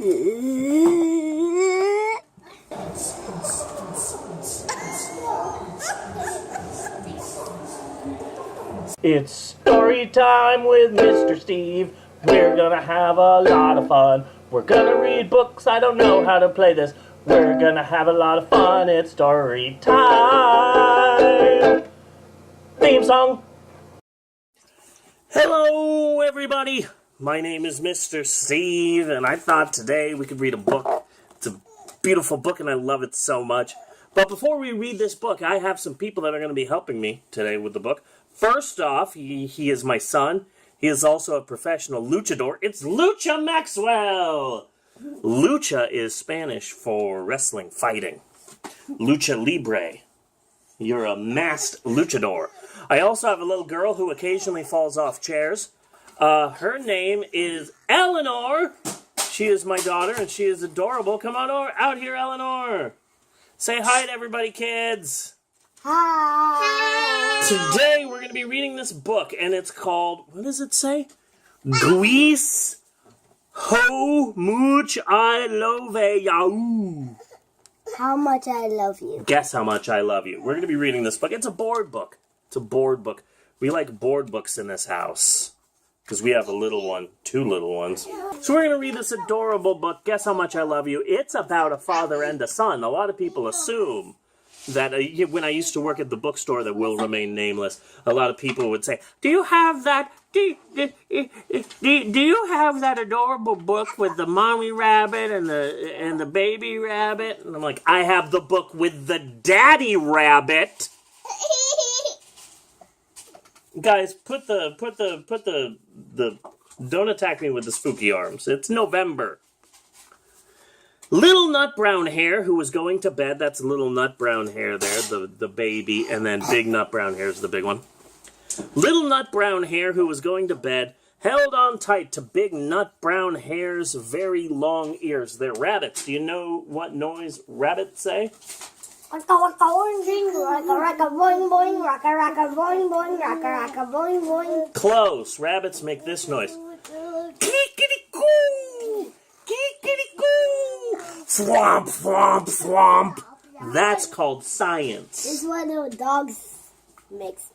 It's story time with Mr. Steve. We're gonna have a lot of fun. We're gonna read books. I don't know how to play this. We're gonna have a lot of fun. It's story time. Theme song. Hello, everybody. My name is Mr. Steve, and I thought today we could read a book. It's a beautiful book, and I love it so much. But before we read this book, I have some people that are going to be helping me today with the book. First off, he is my son. He is also a professional luchador. It's Lucha Maxwell! Lucha is Spanish for wrestling, fighting. Lucha Libre. You're a masked luchador. I also have a little girl who occasionally falls off chairs. Her name is Eleanor. She is my daughter, and she is adorable. Come on out here, Eleanor. Say hi to everybody, kids. Hi. Today we're going to be reading this book, and it's called, what does it say? Guis Ho Much I Love You. How much I love you. Guess how much I love you. We're going to be reading this book. It's a board book. It's a board book. We like board books in this house because we have a little one, 2 little ones. So we're going to read this adorable book, Guess How Much I Love You. It's about a father and a son. A lot of people assume that when I used to work at the bookstore that will remain nameless, a lot of people would say, do you have that adorable book with the mommy rabbit and the baby rabbit? And I'm like, I have the book with the daddy rabbit. Guys, put the don't attack me with the spooky arms. It's November. Little Nut Brown Hair, who was going to bed, that's Little Nut Brown Hair there, the baby, and then Big Nut Brown Hair is the big one. Little Nut Brown Hair, who was going to bed, held on tight to Big Nut Brown Hair's very long ears. They're rabbits. Do you know what noise rabbits say? Close. Rabbits make this noise. Kikity-coo! Kikity-coo! Thwomp, thwomp, thwomp. That's called science. This is what the dogs makes.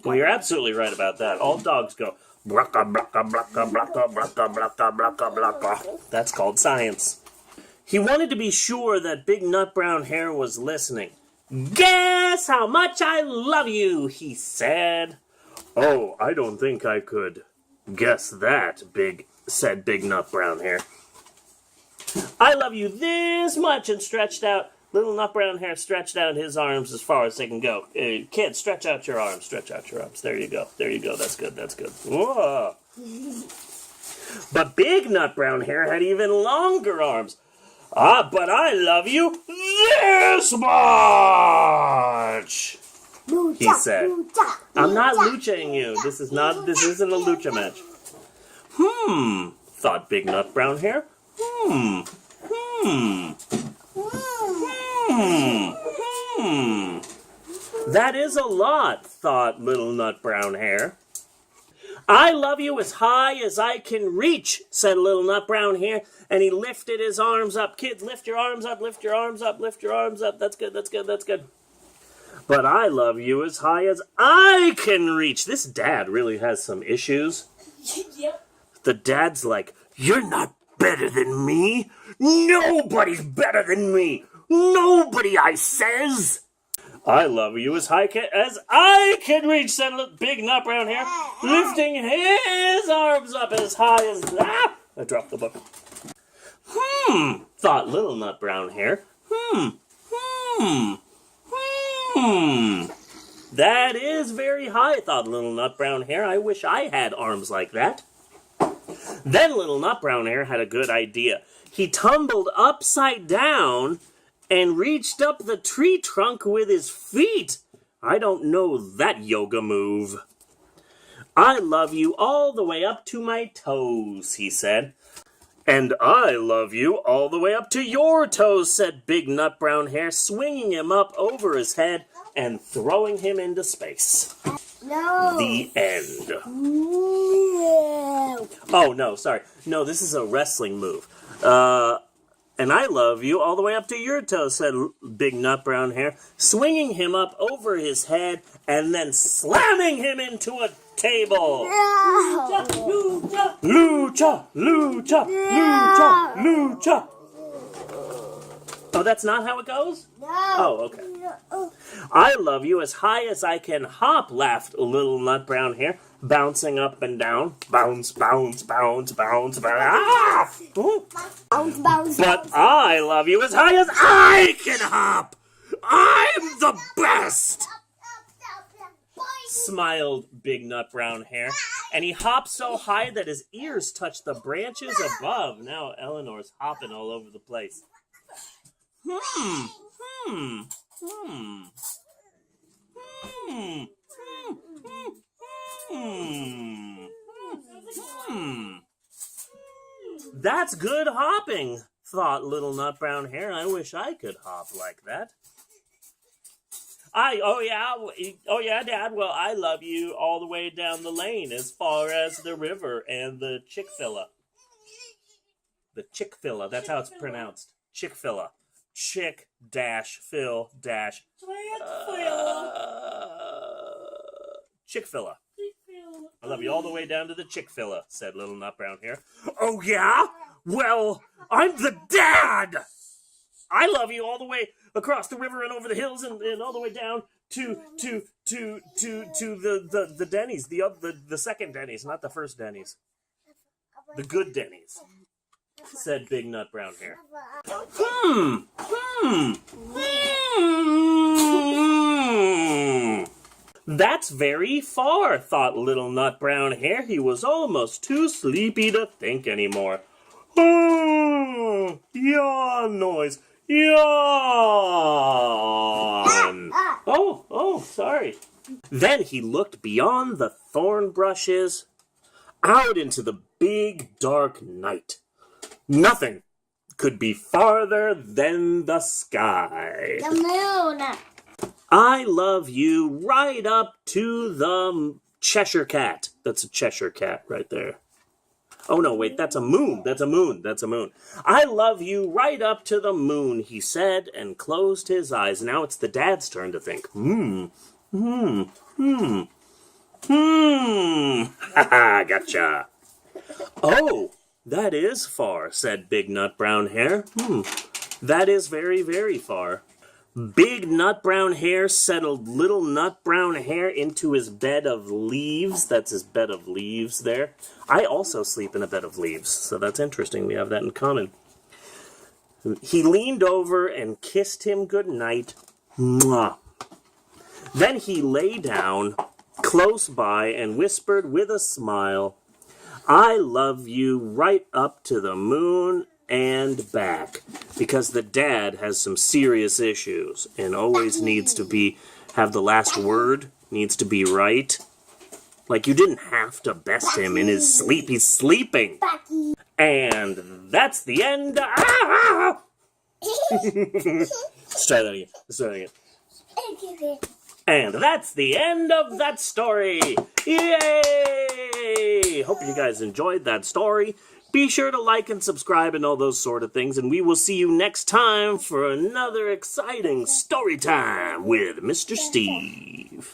Well, you're absolutely right about that. All dogs go blocka, blocka, blocka, blocka, blocka, blocka, blocka, blocka. That's called science. He wanted to be sure that Big Nut Brown Hair was listening. Guess how much I love you, he said. Oh, I don't think I could guess that, said Big Nut Brown Hair. I love you this much, and stretched out. Little Nut Brown Hair stretched out his arms as far as they can go. Kids, stretch out your arms. Stretch out your arms. There you go. There you go. That's good. That's good. Whoa. But Big Nut Brown Hair had even longer arms. Ah, but I love you this much, he said. I'm not luchaing you. This isn't a lucha match. Thought Big Nut Brown Hair. That is a lot, thought Little Nut Brown Hair. I love you as high as I can reach, said Little Nut Brown Hair, and he lifted his arms up. Kids, lift your arms up, lift your arms up, lift your arms up. That's good, that's good, that's good. But I love you as high as I can reach. This dad really has some issues. Yep. The dad's like, you're not better than me. Nobody's better than me. Nobody, I says. I love you as high as I can reach, said Big Nut Brown Hair, lifting his arms up as high as... Ah! I dropped the book. Thought Little Nut Brown Hair. That is very high, thought Little Nut Brown Hair. I wish I had arms like that. Then Little Nut Brown Hair had a good idea. He tumbled upside down and reached up the tree trunk with his feet. I don't know that yoga move. I love you all the way up to my toes, he said. And I love you all the way up to your toes, said Big Nut Brown Hair, swinging him up over his head and throwing him into space. No. The end. No. Oh, no, sorry. No, this is a wrestling move. And I love you all the way up to your toes, said Big Nut Brown Hair, swinging him up over his head and then slamming him into a table. No. Lucha, lucha, lucha, lucha. Oh, that's not how it goes? No. Oh, okay. I love you as high as I can hop, laughed Little Nut Brown Hair, bouncing up and down. Bounce, bounce, bounce, bounce, bounce. Ah! Ooh. Bounce, bounce, But bounce. I love you as high as I can hop. I'm the best, smiled Big Nut Brown Hair, and he hopped so high that his ears touched the branches above. Now Eleanor's hopping all over the place. Hmm. That's good hopping, thought Little Nut Brown Hair. I wish I could hop like that. Oh yeah, Dad. Well, I love you all the way down the lane as far as the river and the Chick-fil-A. The Chick-fil-A, that's how it's pronounced. Chick-fil-A. Chick-fil- Chick-fil-A. I love you all the way down to the Chick-fil-A, said Little Nut Brown Hair. Oh yeah? Well, I'm the dad! I love you all the way across the river and over the hills and all the way down to the Denny's, the second Denny's, not the first Denny's. The good Denny's, said Big Nut Brown Hair. That's very far, thought Little Nut Brown Hair. He was almost too sleepy to think anymore. Yawn noise. Yawn. Oh, sorry. Then he looked beyond the thorn brushes, out into the big dark night. Nothing could be farther than the sky. The moon. I love you right up to the Cheshire Cat. That's a Cheshire Cat right there. Oh, no, wait, that's a moon. That's a moon. That's a moon. I love you right up to the moon, he said, and closed his eyes. Now it's the dad's turn to think. Ha, gotcha. Oh, that is far, said Big Nut Brown Hair. That is very, very far. Big Nut Brown Hair settled Little Nut Brown Hair into his bed of leaves. That's his bed of leaves there. I also sleep in a bed of leaves, so that's interesting. We have that in common. He leaned over and kissed him goodnight. Mwah. Then he lay down close by and whispered with a smile, I love you right up to the moon and back, because the dad has some serious issues and always needs to have the last word, needs to be right. Like, you didn't have to best him in his sleep. He's sleeping. And that's the end. Ah! Let's try that again. And that's the end of that story. Yay! Hope you guys enjoyed that story. Be sure to like and subscribe and all those sort of things. And we will see you next time for another exciting story time with Mr. Steve.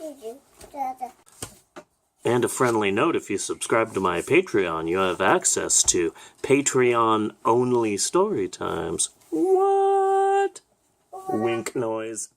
And a friendly note, if you subscribe to my Patreon, you have access to Patreon-only story times. What? Wink noise.